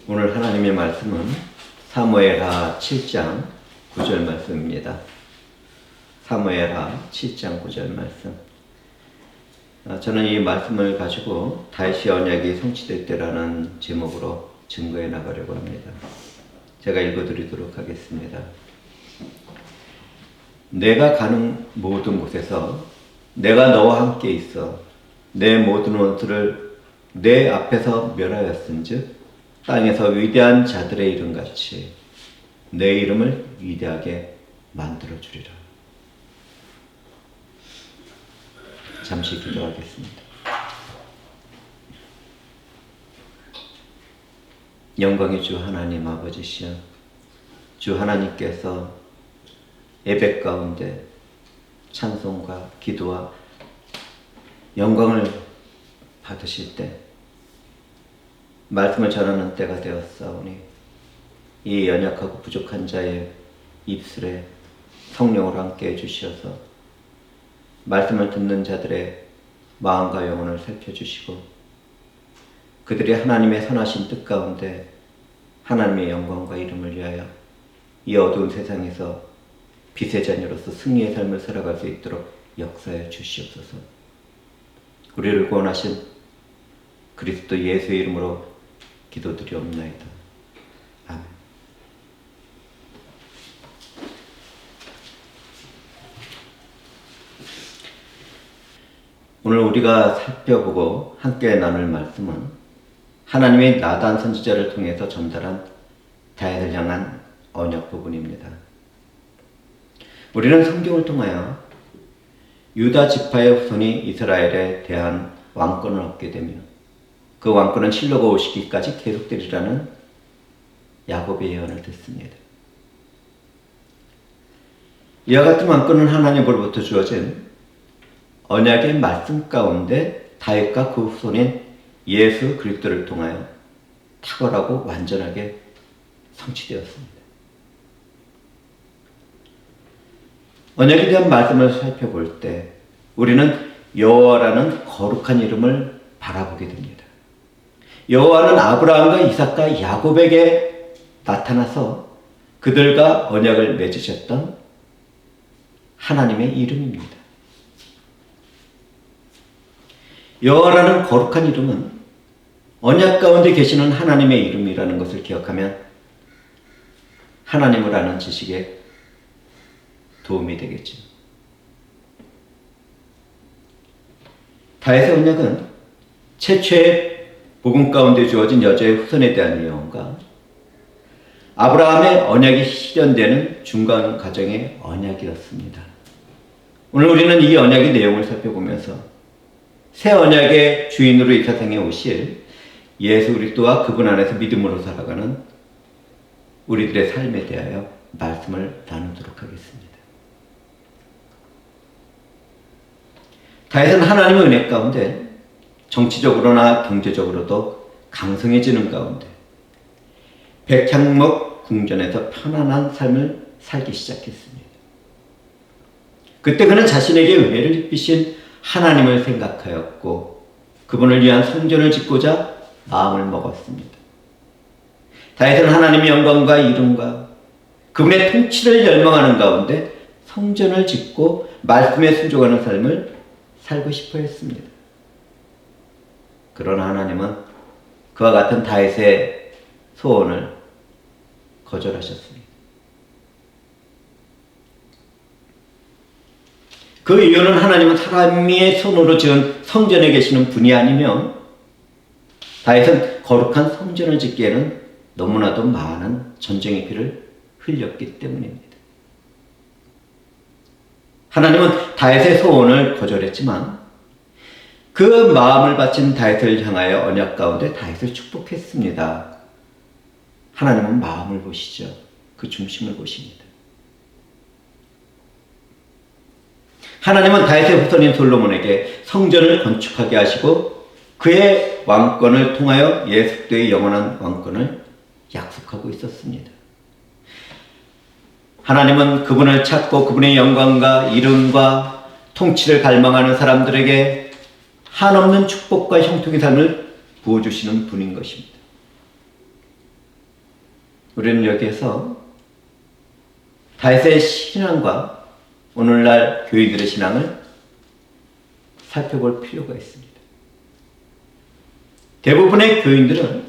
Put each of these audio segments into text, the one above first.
오늘 하나님의 말씀은 사무엘하 7장 9절 말씀입니다. 사무엘하 7장 9절 말씀. 저는 이 말씀을 가지고 다윗의 언약이 성취될 때라는 제목으로 증거해 나가려고 합니다. 제가 읽어드리도록 하겠습니다. 내가 가는 모든 곳에서 내가 너와 함께 있어 내 모든 원수를 내 앞에서 멸하였은즉 땅에서 위대한 자들의 이름같이 내 이름을 위대하게 만들어주리라. 잠시 기도하겠습니다. 영광의 주 하나님 아버지시여, 주 하나님께서 예배 가운데 찬송과 기도와 영광을 받으실 때 말씀을 전하는 때가 되었사오니 이 연약하고 부족한 자의 입술에 성령으로 함께 해주시어서 말씀을 듣는 자들의 마음과 영혼을 살펴주시고 그들이 하나님의 선하신 뜻 가운데 하나님의 영광과 이름을 위하여 이 어두운 세상에서 빛의 자녀로서 승리의 삶을 살아갈 수 있도록 역사해 주시옵소서. 우리를 구원하신 그리스도 예수의 이름으로 기도드리옵나이다. 아멘. 오늘 우리가 살펴보고 함께 나눌 말씀은 하나님의 나단 선지자를 통해서 전달한 다윗을 향한 언약 부분입니다. 우리는 성경을 통하여 유다 지파의 후손이 이스라엘에 대한 왕권을 얻게 되며 그 왕권은 실로가 오시기까지 계속되리라는 야곱의 예언을 듣습니다. 이와 같은 왕권은 하나님으로부터 주어진 언약의 말씀 가운데 다윗과 그 후손인 예수 그리스도를 통하여 탁월하고 완전하게 성취되었습니다. 언약에 대한 말씀을 살펴볼 때 우리는 여호와라는 거룩한 이름을 바라보게 됩니다. 여호와는 아브라함과 이삭과 야곱에게 나타나서 그들과 언약을 맺으셨던 하나님의 이름입니다. 여호와라는 거룩한 이름은 언약 가운데 계시는 하나님의 이름이라는 것을 기억하면 하나님을 아는 지식에 도움이 되겠죠. 다윗의 언약은 최초의 복음 가운데 주어진 여자의 후손에 대한 예언과 아브라함의 언약이 실현되는 중간 과정의 언약이었습니다. 오늘 우리는 이 언약의 내용을 살펴보면서 새 언약의 주인으로 이 세상에 오실 예수 그리스도와 그분 안에서 믿음으로 살아가는 우리들의 삶에 대하여 말씀을 나누도록 하겠습니다. 다윗은 하나님의 은혜 가운데 정치적으로나 경제적으로도 강성해지는 가운데 백향목 궁전에서 편안한 삶을 살기 시작했습니다. 그때 그는 자신에게 은혜를 입히신 하나님을 생각하였고 그분을 위한 성전을 짓고자 마음을 먹었습니다. 다윗은 하나님의 영광과 이름과 그분의 통치를 열망하는 가운데 성전을 짓고 말씀에 순종하는 삶을 살고 싶어 했습니다. 그러나 하나님은 그와 같은 다윗의 소원을 거절하셨습니다. 그 이유는 하나님은 사람의 손으로 지은 성전에 계시는 분이 아니며 다윗은 거룩한 성전을 짓기에는 너무나도 많은 전쟁의 피를 흘렸기 때문입니다. 하나님은 다윗의 소원을 거절했지만 그 마음을 바친 다윗을 향하여 언약 가운데 다윗을 축복했습니다. 하나님은 마음을 보시죠. 그 중심을 보십니다. 하나님은 다윗의 후손인 솔로몬에게 성전을 건축하게 하시고 그의 왕권을 통하여 예수 그리스도의 영원한 왕권을 약속하고 있었습니다. 하나님은 그분을 찾고 그분의 영광과 이름과 통치를 갈망하는 사람들에게 한없는 축복과 형통의 삶을 부어주시는 분인 것입니다. 우리는 여기에서 다윗의 신앙과 오늘날 교인들의 신앙을 살펴볼 필요가 있습니다. 대부분의 교인들은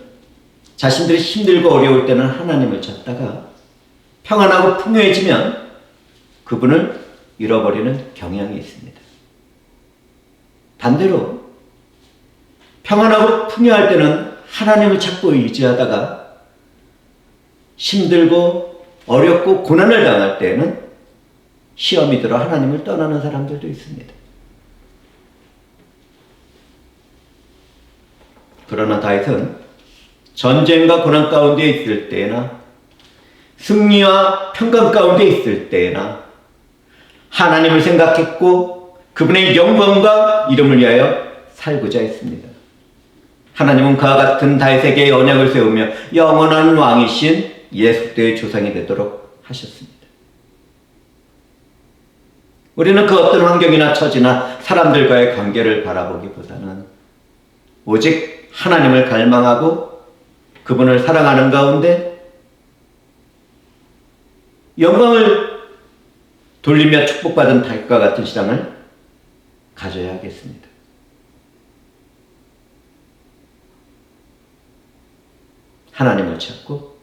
자신들이 힘들고 어려울 때는 하나님을 찾다가 평안하고 풍요해지면 그분을 잃어버리는 경향이 있습니다. 반대로 평안하고 풍요할 때는 하나님을 찾고 의지하다가 힘들고 어렵고 고난을 당할 때에는 시험이 들어 하나님을 떠나는 사람들도 있습니다. 그러나 다윗은 전쟁과 고난 가운데 있을 때나 승리와 평강 가운데 있을 때나 하나님을 생각했고 그분의 영광과 이름을 위하여 살고자 했습니다. 하나님은 그와 같은 다윗에게 언약을 세우며 영원한 왕이신 예수 때의 조상이 되도록 하셨습니다. 우리는 그 어떤 환경이나 처지나 사람들과의 관계를 바라보기보다는 오직 하나님을 갈망하고 그분을 사랑하는 가운데 영광을 돌리며 축복받은 다윗과 같은 신앙을 가져야 하겠습니다. 하나님을 찾고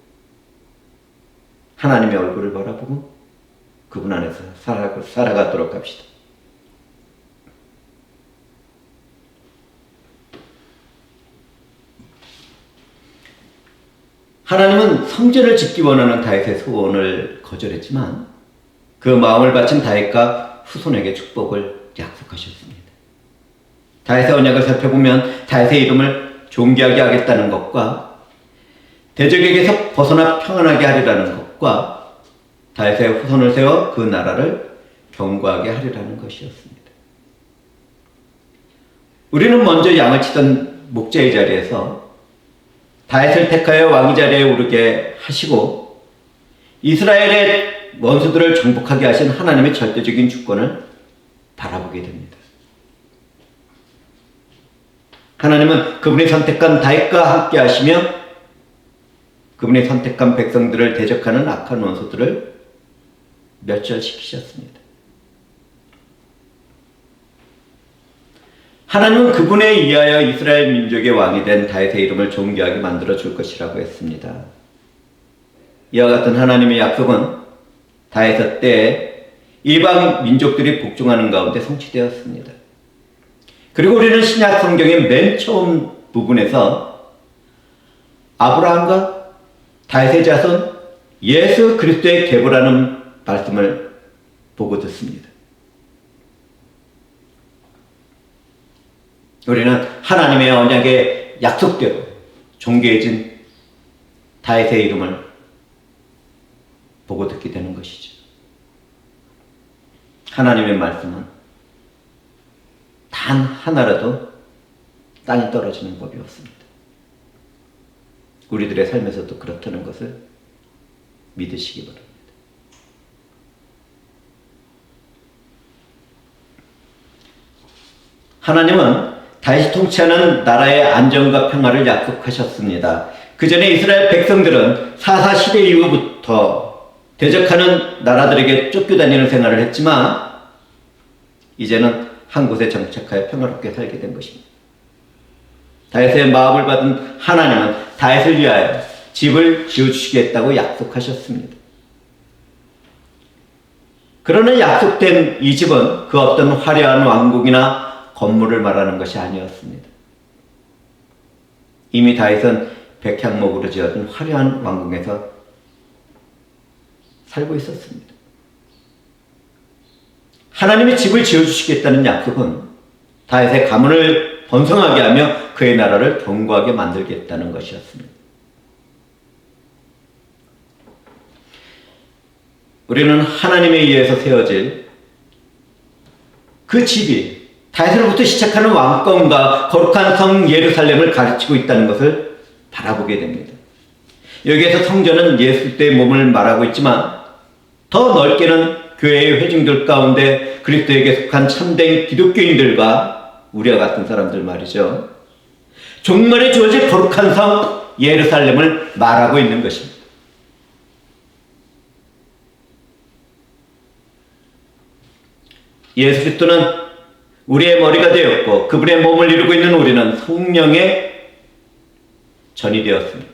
하나님의 얼굴을 바라보고 그분 안에서 살아가도록 합시다. 하나님은 성전을 짓기 원하는 다윗의 소원을 거절했지만 그 마음을 바친 다윗과 후손에게 축복을 약속하셨습니다. 다윗의 언약을 살펴보면 다윗의 이름을 존귀하게 하겠다는 것과 대적에게서 벗어나 평안하게 하리라는 것과 다윗의 후손을 세워 그 나라를 견고하게 하리라는 것이었습니다. 우리는 먼저 양을 치던 목자의 자리에서 다윗을 택하여 왕위 자리에 오르게 하시고 이스라엘의 원수들을 정복하게 하신 하나님의 절대적인 주권을 바라보게 됩니다. 하나님은 그분이 선택한 다윗과 함께 하시며 그분이 선택한 백성들을 대적하는 악한 원수들을 멸절시키셨습니다. 하나님은 그분에 의하여 이스라엘 민족의 왕이 된 다윗의 이름을 존귀하게 만들어 줄 것이라고 했습니다. 이와 같은 하나님의 약속은 다윗의 때에 이방 민족들이 복종하는 가운데 성취되었습니다. 그리고 우리는 신약 성경의 맨 처음 부분에서 아브라함과 다윗의 자손 예수 그리스도의 계보라는 말씀을 보고 듣습니다. 우리는 하나님의 언약의 약속대로 존귀해진 다윗의 이름을 보고 듣게 되는 것이죠. 하나님의 말씀은 단 하나라도 땅에 떨어지는 법이 없습니다. 우리들의 삶에서도 그렇다는 것을 믿으시기 바랍니다. 하나님은 다윗이 통치하는 나라의 안정과 평화를 약속하셨습니다. 그 전에 이스라엘 백성들은 사사 시대 이후부터 대적하는 나라들에게 쫓겨다니는 생활을 했지만 이제는 한 곳에 정착하여 평화롭게 살게 된 것입니다. 다윗의 마음을 받은 하나님은 다윗을 위하여 집을 지어주시겠다고 약속하셨습니다. 그러나 약속된 이 집은 그 어떤 화려한 왕궁이나 건물을 말하는 것이 아니었습니다. 이미 다윗은 백향목으로 지어진 화려한 왕궁에서 살고 있었습니다. 하나님의 집을 지어주시겠다는 약속은 다윗의 가문을 번성하게 하며 그의 나라를 견고하게 만들겠다는 것이었습니다. 우리는 하나님에 의해서 세워질 그 집이 다윗으로부터 시작하는 왕권과 거룩한 성 예루살렘을 가르치고 있다는 것을 바라보게 됩니다. 여기에서 성전은 예수 때의 몸을 말하고 있지만 더 넓게는 교회의 회중들 가운데 그리스도에게 속한 참된 기독교인들과 우리와 같은 사람들 말이죠. 종말에 주어질 거룩한 성 예루살렘을 말하고 있는 것입니다. 예수 그리스도는 우리의 머리가 되었고 그분의 몸을 이루고 있는 우리는 성령의 전이 되었습니다.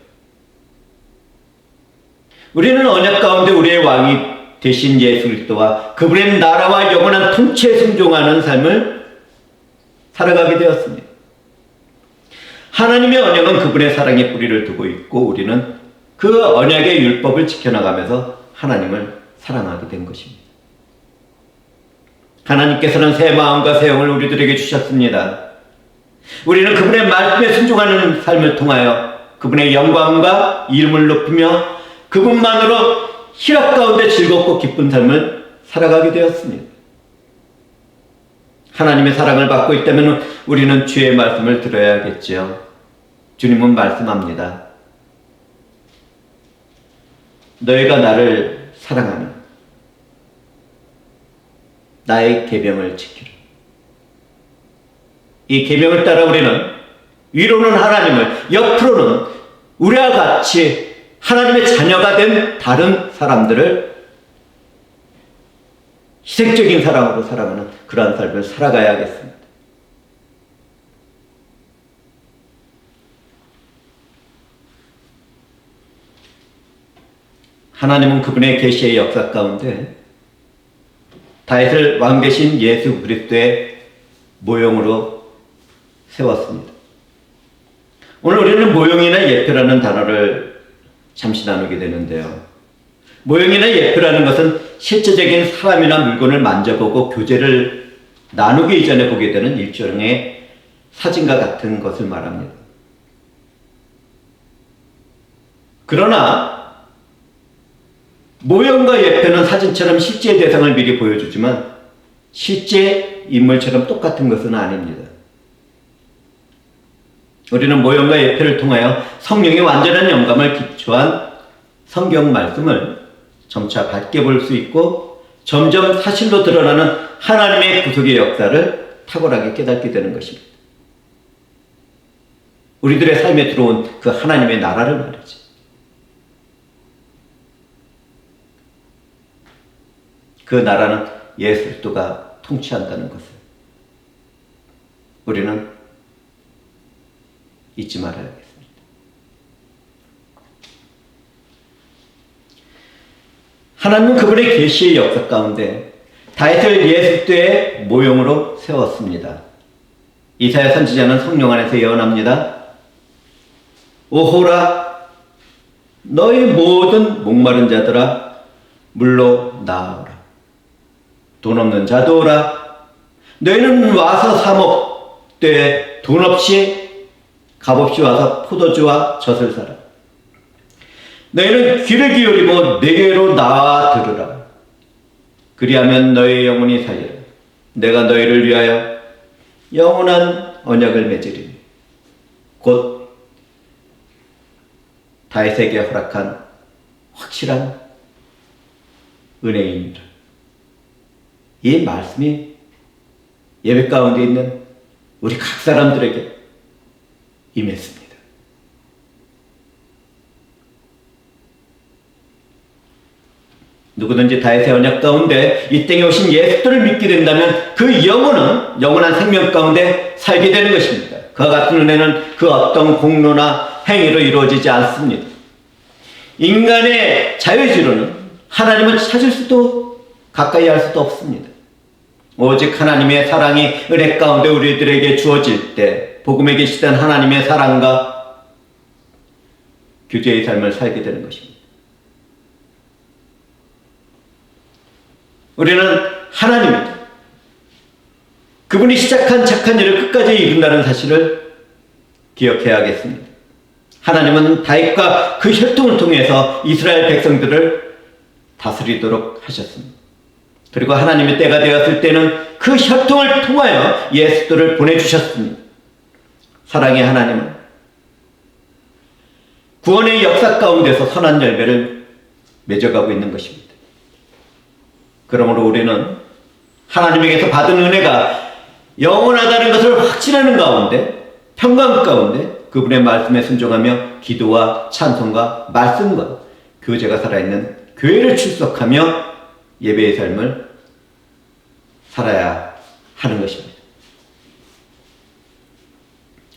우리는 언약 가운데 우리의 왕이 되신 예수 그리스도와 그분의 나라와 영원한 통치에 순종하는 삶을 살아가게 되었습니다. 하나님의 언약은 그분의 사랑의 뿌리를 두고 있고 우리는 그 언약의 율법을 지켜나가면서 하나님을 사랑하게 된 것입니다. 하나님께서는 새 마음과 새 영을 우리들에게 주셨습니다. 우리는 그분의 말씀에 순종하는 삶을 통하여 그분의 영광과 이름을 높이며 그분만으로 희락 가운데 즐겁고 기쁜 삶을 살아가게 되었습니다. 하나님의 사랑을 받고 있다면 우리는 주의 말씀을 들어야겠지요. 주님은 말씀합니다. 너희가 나를 사랑하면 나의 계명을 지키라. 이 계명을 따라 우리는 위로는 하나님을, 옆으로는 우리와 같이 하나님의 자녀가 된 다른 사람들을 희생적인 사랑으로 살아가는 그러한 삶을 살아가야겠습니다. 하나님은 그분의 계시의 역사 가운데 다윗을 왕 대신 예수 그리스도의 모형으로 세웠습니다. 오늘 우리는 모형이나 예표라는 단어를 잠시 나누게 되는데요. 모형이나 예표라는 것은 실제적인 사람이나 물건을 만져보고 교제를 나누기 이전에 보게 되는 일종의 사진과 같은 것을 말합니다. 그러나 모형과 예표는 사진처럼 실제 대상을 미리 보여주지만 실제 인물처럼 똑같은 것은 아닙니다. 우리는 모형과 예표를 통하여 성령의 완전한 영감을 기초한 성경 말씀을 점차 밝게 볼 수 있고 점점 사실로 드러나는 하나님의 구속의 역사를 탁월하게 깨닫게 되는 것입니다. 우리들의 삶에 들어온 그 하나님의 나라를 말이죠. 그 나라는 예수 그리스도가 통치한다는 것을 우리는 잊지 말아야겠습니다. 하나님은 그분의 계시의 역사 가운데 다윗을 예수 그리스도의 모형으로 세웠습니다. 이사야 선지자는 성령 안에서 예언합니다. 오호라 너희 모든 목마른 자들아 물로 나아오라. 돈 없는 자도 오라. 너희는 와서 사 먹되 돈 없이 값없이 와서 포도주와 젖을 사라. 너희는 귀를 기울이고 내게로 나와 들으라. 그리하면 너희 영혼이 살리라. 내가 너희를 위하여 영원한 언약을 맺으리니 곧 다윗에게 허락한 확실한 은혜입니다. 이 말씀이 예배 가운데 있는 우리 각 사람들에게 임했습니다. 누구든지 다윗의 언약 가운데 이 땅에 오신 예수를 믿게 된다면 그 영혼은 영원한 생명 가운데 살게 되는 것입니다. 그와 같은 은혜는 그 어떤 공로나 행위로 이루어지지 않습니다. 인간의 자유의지로는 하나님을 찾을 수도 가까이 할 수도 없습니다. 오직 하나님의 사랑이 은혜 가운데 우리들에게 주어질 때 복음에 계시던 하나님의 사랑과 교제의 삶을 살게 되는 것입니다. 우리는 하나님입니다. 그분이 시작한 착한 일을 끝까지 이룬다는 사실을 기억해야겠습니다. 하나님은 다윗과 그 혈통을 통해서 이스라엘 백성들을 다스리도록 하셨습니다. 그리고 하나님의 때가 되었을 때는 그 혈통을 통하여 예수를 보내주셨습니다. 사랑의 하나님은 구원의 역사 가운데서 선한 열매를 맺어가고 있는 것입니다. 그러므로 우리는 하나님에게서 받은 은혜가 영원하다는 것을 확신하는 가운데 평강 가운데 그분의 말씀에 순종하며 기도와 찬송과 말씀과 교제가 살아있는 교회를 출석하며 예배의 삶을 살아야 하는 것입니다.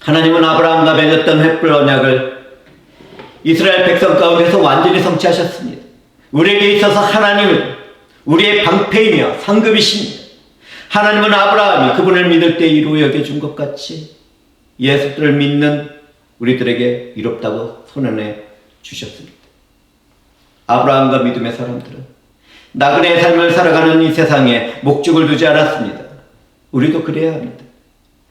하나님은 아브라함과 맺었던 횃불 언약을 이스라엘 백성 가운데서 완전히 성취하셨습니다. 우리에게 있어서 하나님은 우리의 방패이며 상급이십니다. 하나님은 아브라함이 그분을 믿을 때 이루 여겨준 것 같이 예수를 믿는 우리들에게 이롭다고 선언해 주셨습니다. 아브라함과 믿음의 사람들은 나그네의 삶을 살아가는 이 세상에 목적을 두지 않았습니다. 우리도 그래야 합니다.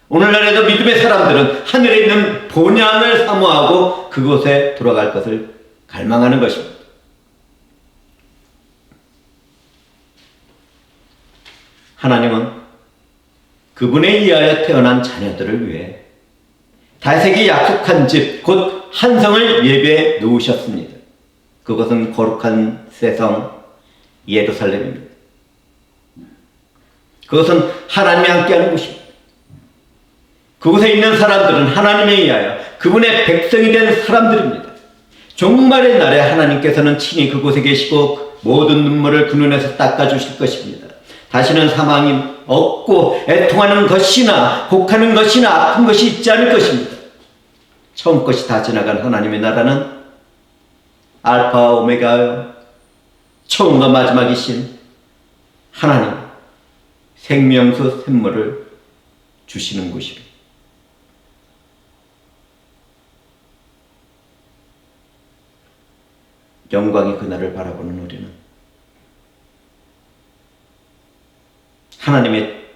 오늘날에도 믿음의 사람들은 하늘에 있는 본향을 사모하고 그곳에 돌아갈 것을 갈망하는 것입니다. 하나님은 그분에 의하여 태어난 자녀들을 위해 다윗에게 약속한 집, 곧 한성을 예배해 놓으셨습니다. 그것은 거룩한 세성 예루살렘입니다. 그것은 하나님이 함께하는 곳입니다. 그곳에 있는 사람들은 하나님에 의하여 그분의 백성이 된 사람들입니다. 종말의 날에 하나님께서는 친히 그곳에 계시고 모든 눈물을 그 눈에서 닦아주실 것입니다. 다시는 사망이 없고 애통하는 것이나 곡하는 것이나 아픈 것이 있지 않을 것입니다. 처음 것이 다 지나간 하나님의 나라는 알파와 오메가요, 처음과 마지막이신 하나님 생명수 샘물을 주시는 곳입니다. 영광의 그날을 바라보는 우리는 하나님의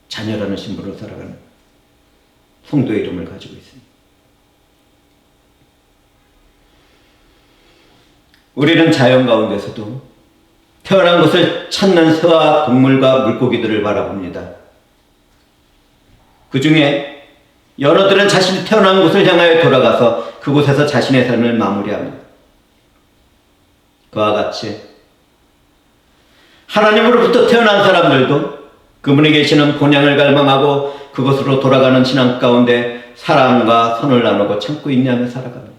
자녀라는 신분으로 살아가는 성도의 이름을 가지고 있습니다. 우리는 자연 가운데서도 태어난 곳을 찾는 새와 동물과 물고기들을 바라봅니다. 그 중에 연어들은 자신이 태어난 곳을 향하여 돌아가서 그곳에서 자신의 삶을 마무리합니다. 그와 같이 하나님으로부터 태어난 사람들도 그분이 계시는 본향을 갈망하고 그곳으로 돌아가는 신앙 가운데 사랑과 선을 나누고 참고 인내하며 살아갑니다.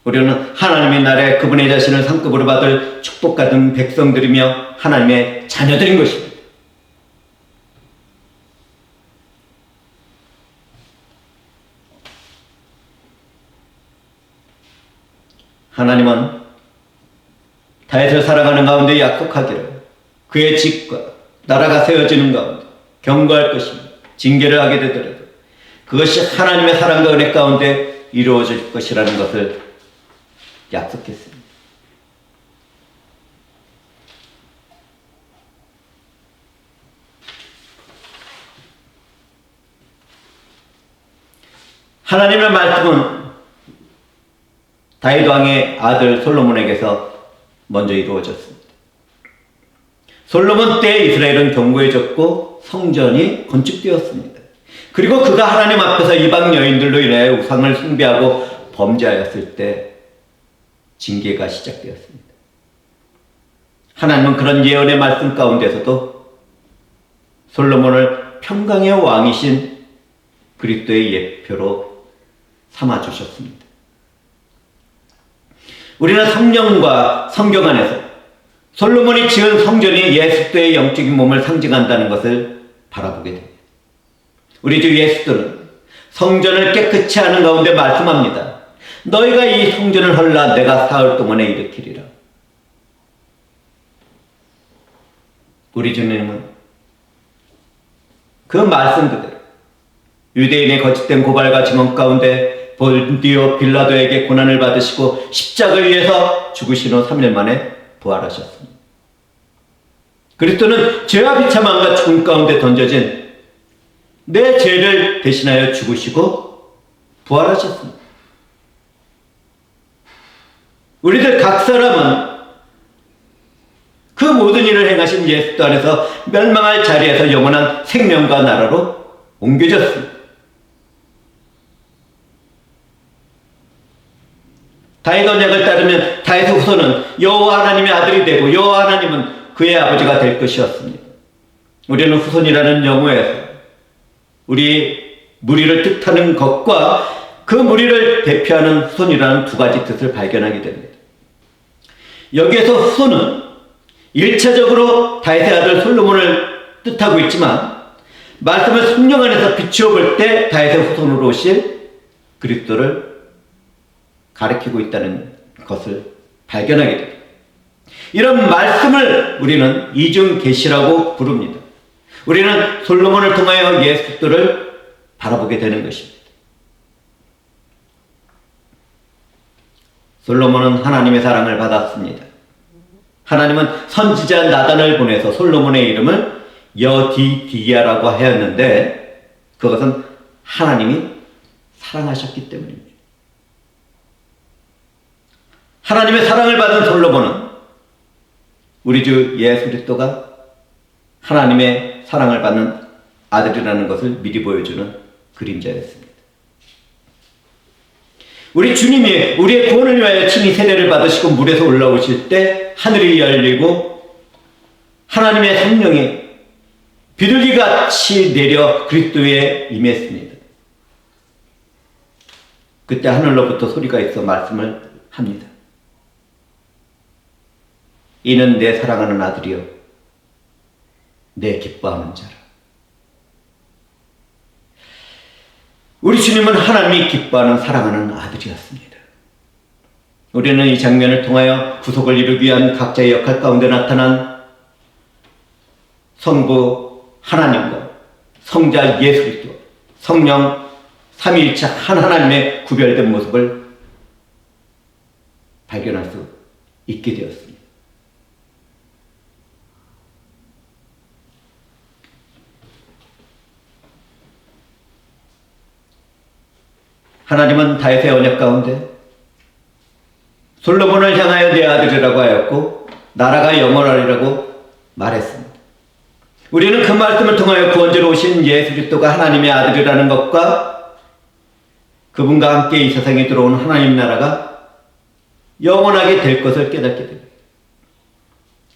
우리는 하나님의 날에 그분의 자신을 상급으로 받을 축복받은 백성들이며 하나님의 자녀들인 것입니다. 하나님은 다윗을 살아가는 가운데 약속하기를 그의 집과 나라가 세워지는 가운데 경고할 것이며 징계를 하게 되더라도 그것이 하나님의 사랑과 은혜 가운데 이루어질 것이라는 것을 약속했습니다. 하나님의 말씀은 다윗 왕의 아들 솔로몬에게서 먼저 이루어졌습니다. 솔로몬 때 이스라엘은 견고해졌고 성전이 건축되었습니다. 그리고 그가 하나님 앞에서 이방 여인들로 인해 우상을 숭배하고 범죄하였을 때 징계가 시작되었습니다. 하나님은 그런 예언의 말씀 가운데서도 솔로몬을 평강의 왕이신 그리스도의 예표로 삼아주셨습니다. 우리는 성령과 성경 안에서 솔로몬이 지은 성전이 예수도의 영적인 몸을 상징한다는 것을 바라보게 됩니다. 우리 주 예수도는 성전을 깨끗이 하는 가운데 말씀합니다. 너희가 이 성전을 헐라 내가 사흘 동안에 일으키리라. 우리 주님은 그 말씀 그대로 유대인의 거짓된 고발과 증언 가운데 본디오 빌라도에게 고난을 받으시고 십자가에 위에서 죽으신 후 3일 만에 부활하셨습니다. 그리스도는 죄와 비참함과 죽음 가운데 던져진 내 죄를 대신하여 죽으시고 부활하셨습니다. 우리들 각 사람은 그 모든 일을 행하신 예수 안에서 멸망할 자리에서 영원한 생명과 나라로 옮겨졌습니다. 다윗 언약을 따르면 다윗의 후손은 여호와 하나님의 아들이 되고 여호와 하나님은 그의 아버지가 될 것이었습니다. 우리는 후손이라는 영어에서 우리 무리를 뜻하는 것과 그 무리를 대표하는 후손이라는 두 가지 뜻을 발견하게 됩니다. 여기에서 후손은 일차적으로 다윗의 아들 솔로몬을 뜻하고 있지만 말씀을 성령 안에서 비추어 볼 때 다윗의 후손으로 오실 그리스도를 가리키고 있다는 것을 발견하게 됩니다. 이런 말씀을 우리는 이중 계시라고 부릅니다. 우리는 솔로몬을 통하여 예수 그리스도를 바라보게 되는 것입니다. 솔로몬은 하나님의 사랑을 받았습니다. 하나님은 선지자 나단을 보내서 솔로몬의 이름을 여디디야라고 하였는데 그것은 하나님이 사랑하셨기 때문입니다. 하나님의 사랑을 받은 솔로몬은 우리 주 예수 그리스도가 하나님의 사랑을 받는 아들이라는 것을 미리 보여주는 그림자였습니다. 우리 주님이 우리의 구원을 위하여 친히 세례를 받으시고 물에서 올라오실 때 하늘이 열리고 하나님의 성령이 비둘기같이 내려 그리스도에 임했습니다. 그때 하늘로부터 소리가 있어 말씀을 합니다. 이는 내 사랑하는 아들이요 내 기뻐하는 자라. 우리 주님은 하나님이 기뻐하는 사랑하는 아들이었습니다. 우리는 이 장면을 통하여 구속을 이루기 위한 각자의 역할 가운데 나타난 성부 하나님과 성자 예수 그리스도, 성령 삼위일체 한 하나님의 구별된 모습을 발견할 수 있게 되었습니다. 하나님은 다윗의 언약 가운데 솔로몬을 향하여 내 아들이라고 하였고 나라가 영원하리라고 말했습니다. 우리는 그 말씀을 통하여 구원자로 오신 예수 그리스도가 하나님의 아들이라는 것과 그분과 함께 이 세상에 들어온 하나님 나라가 영원하게 될 것을 깨닫게 됩니다.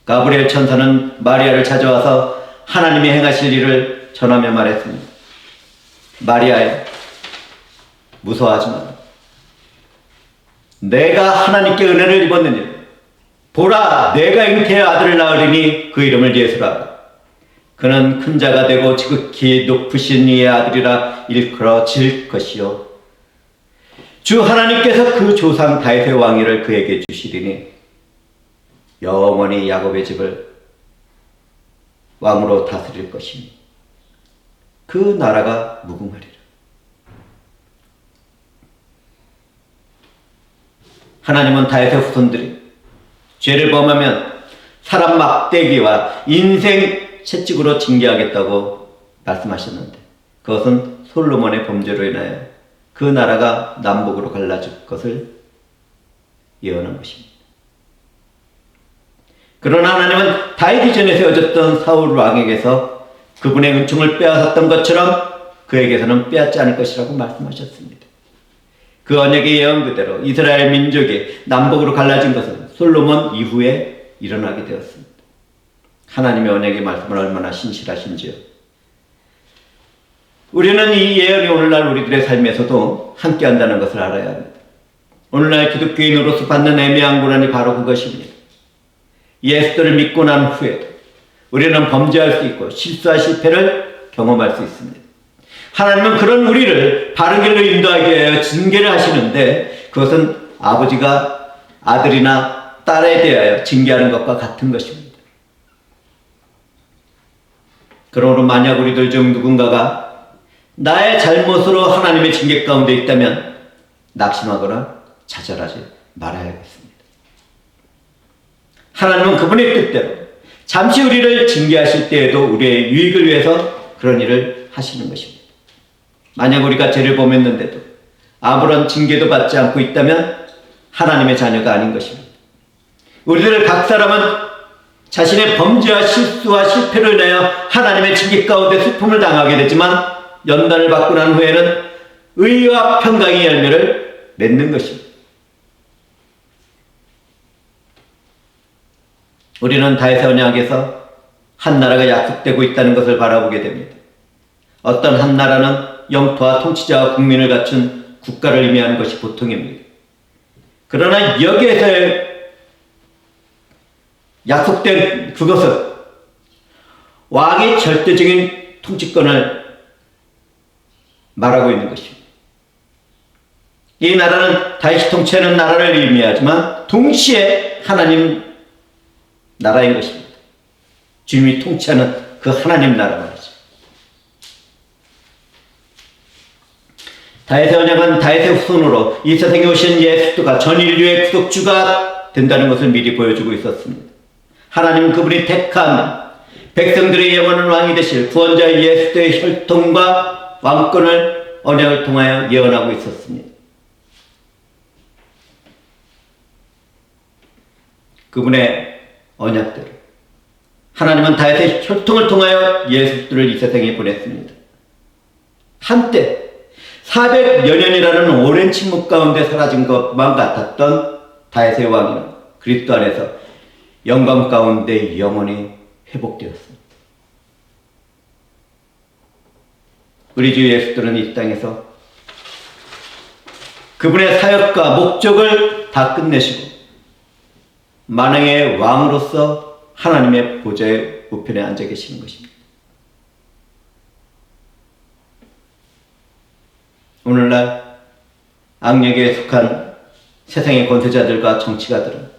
가브리엘 천사는 마리아를 찾아와서 하나님이 행하실 일을 전하며 말했습니다. 마리아여, 무서워하지 마라. 내가 하나님께 은혜를 입었느니 보라, 내가 잉태의 아들을 낳으리니 그 이름을 예수라 하라. 그는 큰 자가 되고 지극히 높으신 이의 아들이라 일컬어질 것이요 주 하나님께서 그 조상 다윗의 왕위를 그에게 주시리니 영원히 야곱의 집을 왕으로 다스릴 것이니 그 나라가 무궁하리라. 하나님은 다윗의 후손들이 죄를 범하면 사람 막대기와 인생 채찍으로 징계하겠다고 말씀하셨는데 그것은 솔로몬의 범죄로 인하여 그 나라가 남북으로 갈라질 것을 예언한 것입니다. 그러나 하나님은 다윗 이전에 세워졌던 사울 왕에게서 그분의 은총을 빼앗았던 것처럼 그에게서는 빼앗지 않을 것이라고 말씀하셨습니다. 그 언약의 예언 그대로 이스라엘 민족이 남북으로 갈라진 것은 솔로몬 이후에 일어나게 되었습니다. 하나님의 언약의 말씀은 얼마나 신실하신지요. 우리는 이 예언이 오늘날 우리들의 삶에서도 함께한다는 것을 알아야 합니다. 오늘날 기독교인으로서 받는 애매한 고난이 바로 그것입니다. 예수를 믿고 난 후에도 우리는 범죄할 수 있고 실수와 실패를 경험할 수 있습니다. 하나님은 그런 우리를 바른 길로 인도하기 위하여 징계를 하시는데 그것은 아버지가 아들이나 딸에 대하여 징계하는 것과 같은 것입니다. 그러므로 만약 우리들 중 누군가가 나의 잘못으로 하나님의 징계 가운데 있다면 낙심하거나 좌절하지 말아야겠습니다. 하나님은 그분의 뜻대로 잠시 우리를 징계하실 때에도 우리의 유익을 위해서 그런 일을 하시는 것입니다. 만약 우리가 죄를 범했는데도 아무런 징계도 받지 않고 있다면 하나님의 자녀가 아닌 것입니다. 우리들 각 사람은 자신의 범죄와 실수와 실패로 인하여 하나님의 징계 가운데 슬픔을 당하게 되지만 연단을 받고 난 후에는 의와 평강의 열매를 맺는 것입니다. 우리는 다윗의 언약에서 한 나라가 약속되고 있다는 것을 바라보게 됩니다. 어떤 한 나라는 영토와 통치자와 국민을 갖춘 국가를 의미하는 것이 보통입니다. 그러나 여기에서의 약속된 그것은 왕의 절대적인 통치권을 말하고 있는 것입니다. 이 나라는 다윗이 통치하는 나라를 의미하지만 동시에 하나님 나라인 것입니다. 주님이 통치하는 그 하나님 나라 말이죠. 다윗의 언약은 다윗의 후손으로 이 세상에 오신 예수가 전 인류의 구속주가 된다는 것을 미리 보여주고 있었습니다. 하나님은 그분이 택한 백성들의 영원한 왕이 되실 구원자 예수의 혈통과 왕권을 언약을 통하여 예언하고 있었습니다. 그분의 언약대로 하나님은 다윗의 혈통을 통하여 예수를 이 세상에 보냈습니다. 한때 400여 년이라는 오랜 침묵 가운데 사라진 것만 같았던 다윗의 왕은 그리스도 안에서 영광 가운데 영원히 회복되었습니다. 우리 주 예수들은 이 땅에서 그분의 사역과 목적을 다 끝내시고 만왕의 왕으로서 하나님의 보좌의 우편에 앉아 계시는 것입니다. 오늘날 악력에 속한 세상의 권세자들과 정치가들은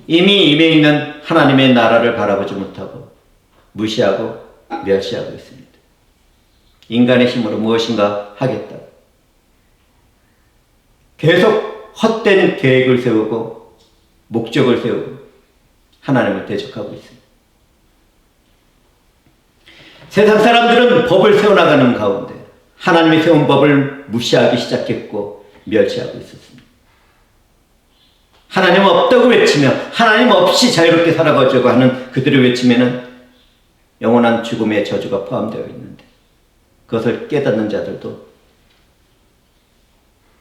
이미 임해 있는 하나님의 나라를 바라보지 못하고 무시하고 멸시하고 있습니다. 인간의 힘으로 무엇인가 하겠다. 계속 헛된 계획을 세우고 목적을 세우고 하나님을 대적하고 있습니다. 세상 사람들은 법을 세워나가는 가운데 하나님이 세운 법을 무시하기 시작했고 멸시하고 있었습니다. 하나님 없다고 외치며 하나님 없이 자유롭게 살아가자고 하는 그들의 외침에는 영원한 죽음의 저주가 포함되어 있는데 그것을 깨닫는 자들도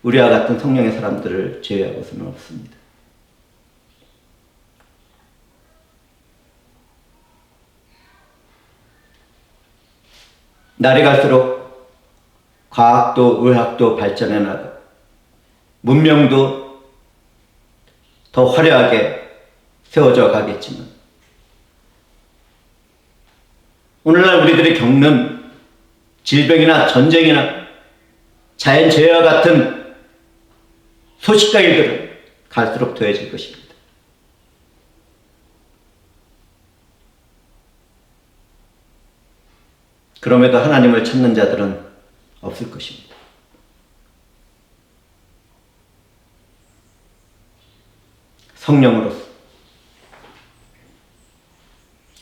우리와 같은 성령의 사람들을 제외하고서는 없습니다. 날이 갈수록 과학도 의학도 발전해 나가 문명도 더 화려하게 세워져 가겠지만 오늘날 우리들이 겪는 질병이나 전쟁이나 자연재해와 같은 소식가일들은 갈수록 더해질 것입니다. 그럼에도 하나님을 찾는 자들은 없을 것입니다. 성령으로서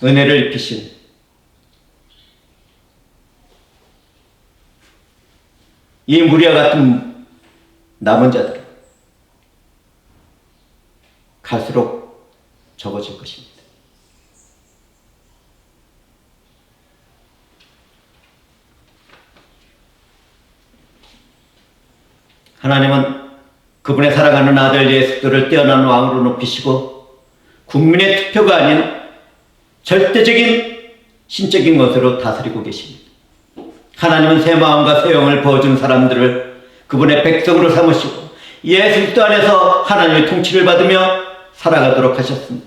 은혜를 입히신 이 무리와 같은 남은 자들은 갈수록 적어질 것입니다. 하나님은 그분의 사랑하는 아들 예수를 뛰어난 왕으로 높이시고 국민의 투표가 아닌 절대적인 신적인 것으로 다스리고 계십니다. 하나님은 새 마음과 새 영을 부어준 사람들을 그분의 백성으로 삼으시고 예수 그리스도 안에서 하나님의 통치를 받으며 살아가도록 하셨습니다.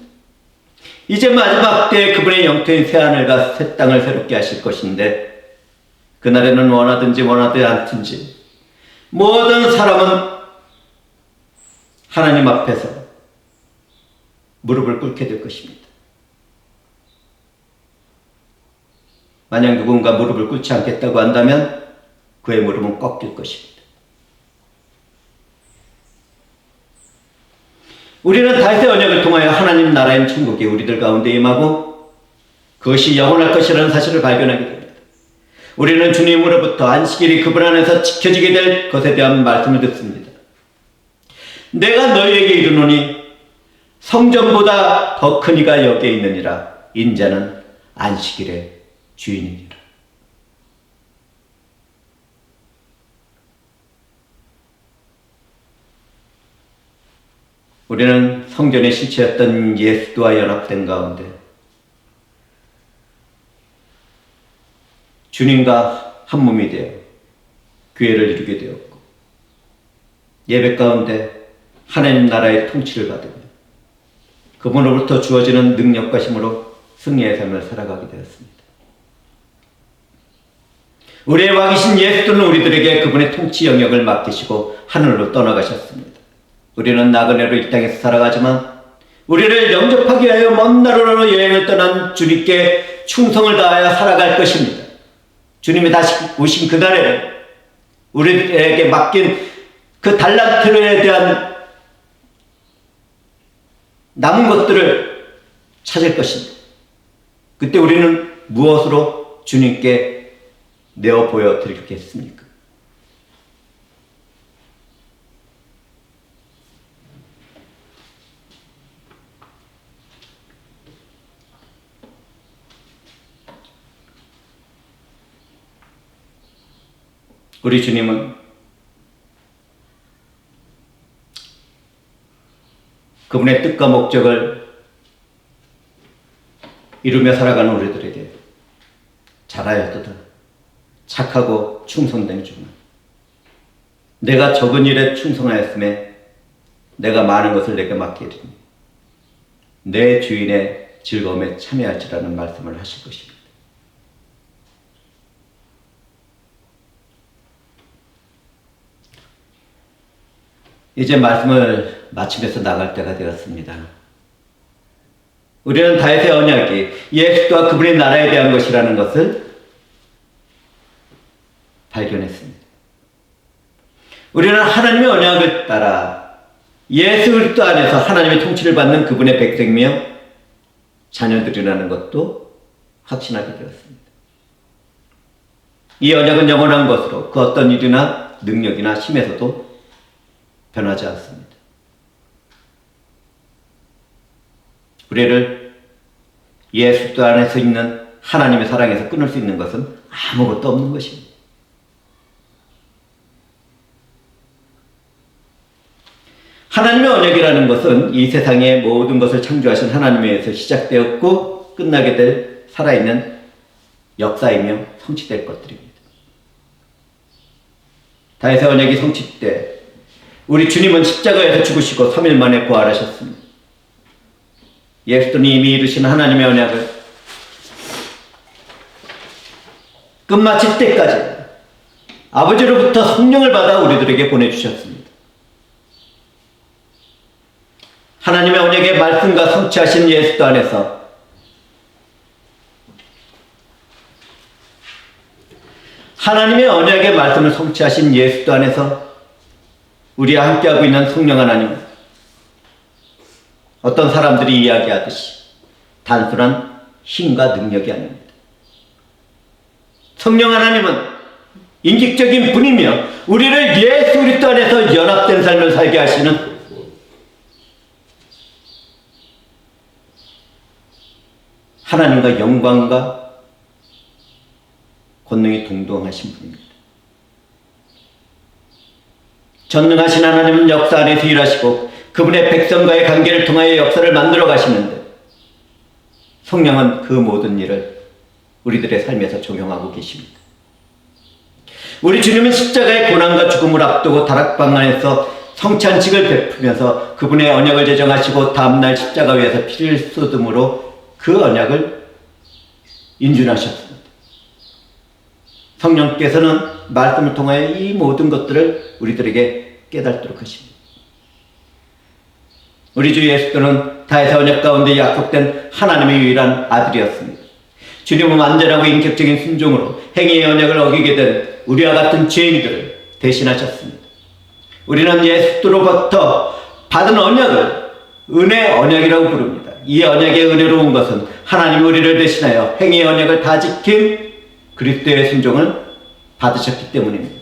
이제 마지막 때에 그분의 영토인 새하늘과 새 땅을 새롭게 하실 것인데 그날에는 원하든지 원하지 않든지 모든 사람은 하나님 앞에서 무릎을 꿇게 될 것입니다. 만약 누군가 무릎을 꿇지 않겠다고 한다면 그의 무릎은 꺾일 것입니다. 우리는 다윗의 언약을 통하여 하나님 나라인 천국이 우리들 가운데 임하고 그것이 영원할 것이라는 사실을 발견하게 됩니다. 우리는 주님으로부터 안식일이 그분 안에서 지켜지게 될 것에 대한 말씀을 듣습니다. 내가 너희에게 이르노니 성전보다 더 큰 이가 여기에 있느니라. 인자는 안식일의 주인이니라. 우리는 성전의 실체였던 예수와 연합된 가운데 주님과 한 몸이 되어 교회를 이루게 되었고 예배 가운데 하나님 나라의 통치를 받으며 그분으로부터 주어지는 능력과 힘으로 승리의 삶을 살아가게 되었습니다. 우리의 왕이신 예수는 우리들에게 그분의 통치 영역을 맡기시고 하늘로 떠나가셨습니다. 우리는 나그네로 이 땅에서 살아가지만 우리를 영접하기 위하여 먼 나라로 여행을 떠난 주님께 충성을 다하여 살아갈 것입니다. 주님이 다시 오신 그날에 우리에게 맡긴 그 달란트에 대한 남은 것들을 찾을 것입니다. 그때 우리는 무엇으로 주님께 내어 보여드리겠습니까? 우리 주님은 그분의 뜻과 목적을 이루며 살아가는 우리들에게 잘하였도다. 착하고 충성된 주만. 내가 적은 일에 충성하였음에 내가 많은 것을 내게 맡기리니 내 주인의 즐거움에 참여할지라는 말씀을 하실 것입니다. 이제 말씀을 마치면서 나갈 때가 되었습니다. 우리는 다윗의 언약이 예수와 그분의 나라에 대한 것이라는 것을 발견했습니다. 우리는 하나님의 언약을 따라 예수 그리스도 안에서 하나님의 통치를 받는 그분의 백성이며 자녀들이라는 것도 확신하게 되었습니다. 이 언약은 영원한 것으로 그 어떤 일이나 능력이나 힘에서도 변하지 않습니다. 우리를 예수 그리스도 안에서 있는 하나님의 사랑에서 끊을 수 있는 것은 아무것도 없는 것입니다. 하나님의 언약이라는 것은 이 세상의 모든 것을 창조하신 하나님에서 시작되었고 끝나게 될 살아있는 역사이며 성취될 것들입니다. 다윗의 언약이 성취될 때 우리 주님은 십자가에서 죽으시고 3일 만에 부활하셨습니다. 예수는 이미 이루신 하나님의 언약을 끝마칠 때까지 아버지로부터 성령을 받아 우리들에게 보내주셨습니다. 하나님의 언약의 말씀과 성취하신 예수 안에서 하나님의 언약의 말씀을 성취하신 예수 안에서 우리와 함께하고 있는 성령 하나님, 어떤 사람들이 이야기하듯이 단순한 힘과 능력이 아닙니다. 성령 하나님은 인격적인 분이며 우리를 예수 그리스도 안에서 연합된 삶을 살게 하시는 하나님과 영광과 권능이 동등하신 분입니다. 전능하신 하나님은 역사 안에서 일하시고 그분의 백성과의 관계를 통하여 역사를 만들어 가시는데 성령은 그 모든 일을 우리들의 삶에서 적용하고 계십니다. 우리 주님은 십자가의 고난과 죽음을 앞두고 다락방 안에서 성찬식을 베푸면서 그분의 언약을 제정하시고 다음날 십자가 위에서 피를 쏟음으로 그 언약을 인준하셨습니다. 성령께서는 말씀을 통하여 이 모든 것들을 우리들에게 깨닫도록 하십니다. 우리 주 예수는 다윗의 언약 가운데 약속된 하나님의 유일한 아들이었습니다. 주님은 완전하고 인격적인 순종으로 행위의 언약을 어기게 된 우리와 같은 죄인들을 대신하셨습니다. 우리는 예수로부터 받은 언약을 은혜 언약이라고 부릅니다. 이 언약의 은혜로운 것은 하나님이 우리를 대신하여 행위의 언약을 다 지킨 그리스도의 순종을 받으셨기 때문입니다.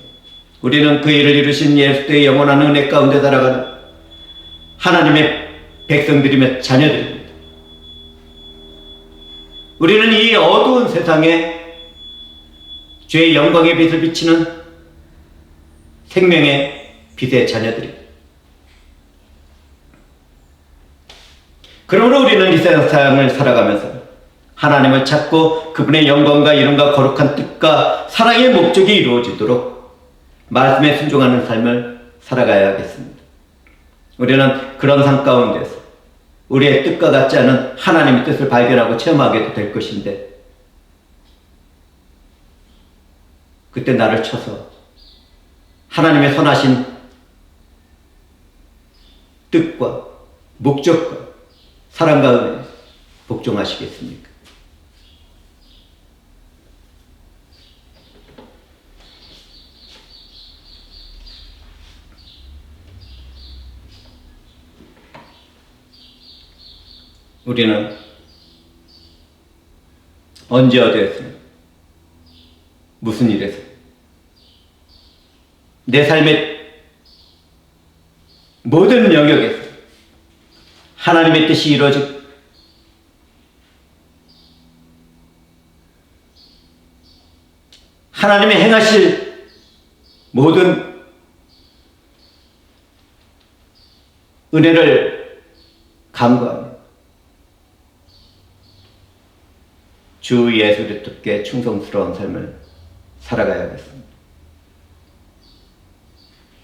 우리는 그 일을 이루신 예수의 영원한 은혜 가운데 살아가는 하나님의 백성들이며 자녀들입니다. 우리는 이 어두운 세상에 죄의 영광의 빛을 비치는 생명의 빛의 자녀들입니다. 그러므로 우리는 이 세상을 살아가면서 하나님을 찾고 그분의 영광과 이름과 거룩한 뜻과 사랑의 목적이 이루어지도록 말씀에 순종하는 삶을 살아가야 하겠습니다. 우리는 그런 삶 가운데서 우리의 뜻과 같지 않은 하나님의 뜻을 발견하고 체험하게 될 것인데, 그때 나를 쳐서 하나님의 선하신 뜻과 목적과 사랑과 은혜 복종하시겠습니까? 우리는 언제 어디에서 무슨 일에서 내 삶의 모든 영역에서 하나님의 뜻이 이루어지고 하나님의 행하실 모든 은혜를 간구하며 주 예수 그리스도께 충성스러운 삶을 살아가야겠습니다.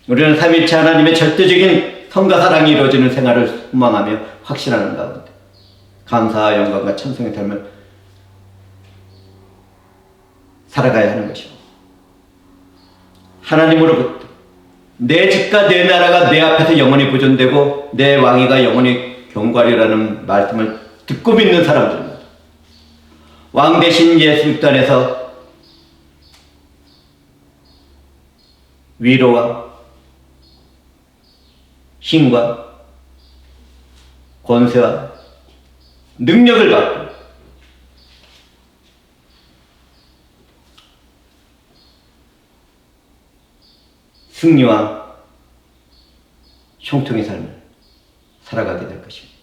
우리는 삼위일체 하나님의 절대적인 성과 사랑이 이루어지는 생활을 소망하며 확신하는 가운데 감사와 영광과 찬송의 삶을 살아가야 하는 것입니다. 하나님으로부터 내 집과 내 나라가 내 앞에서 영원히 보존되고 내 왕위가 영원히 경과리라는 말씀을 듣고 믿는 사람들입니다. 왕 대신 예수 그리스도 안에서 위로와 힘과 권세와 능력을 받고 승리와 형통의 삶을 살아가게 될 것입니다.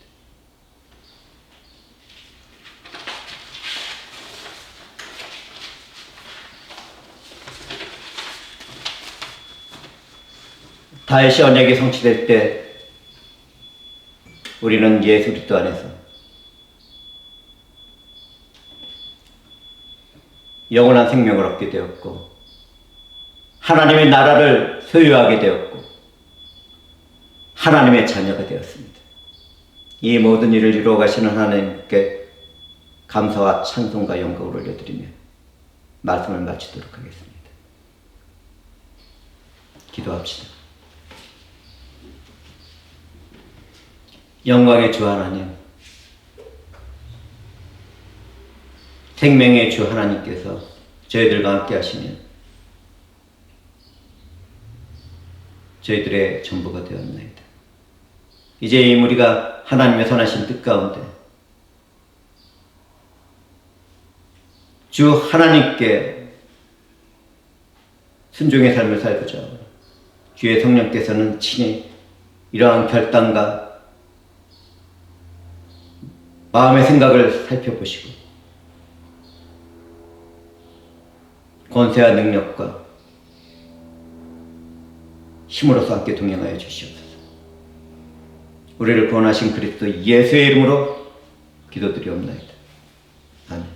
다윗의 언약이 성취될 때 우리는 예수 그리스도 안에서 영원한 생명을 얻게 되었고 하나님의 나라를 소유하게 되었고 하나님의 자녀가 되었습니다. 이 모든 일을 이루어 가시는 하나님께 감사와 찬송과 영광을 올려드리며 말씀을 마치도록 하겠습니다. 기도합시다. 영광의 주 하나님, 생명의 주 하나님께서 저희들과 함께 하시면 저희들의 전부가 되었나이다. 이제 이 우리가 하나님의 선하신 뜻 가운데 주 하나님께 순종의 삶을 살고자 주의 성령께서는 친히 이러한 결단과 마음의 생각을 살펴보시고 권세와 능력과 힘으로서 함께 동행하여 주시옵소서. 우리를 구원하신 그리스도 예수의 이름으로 기도드리옵나이다. 아멘.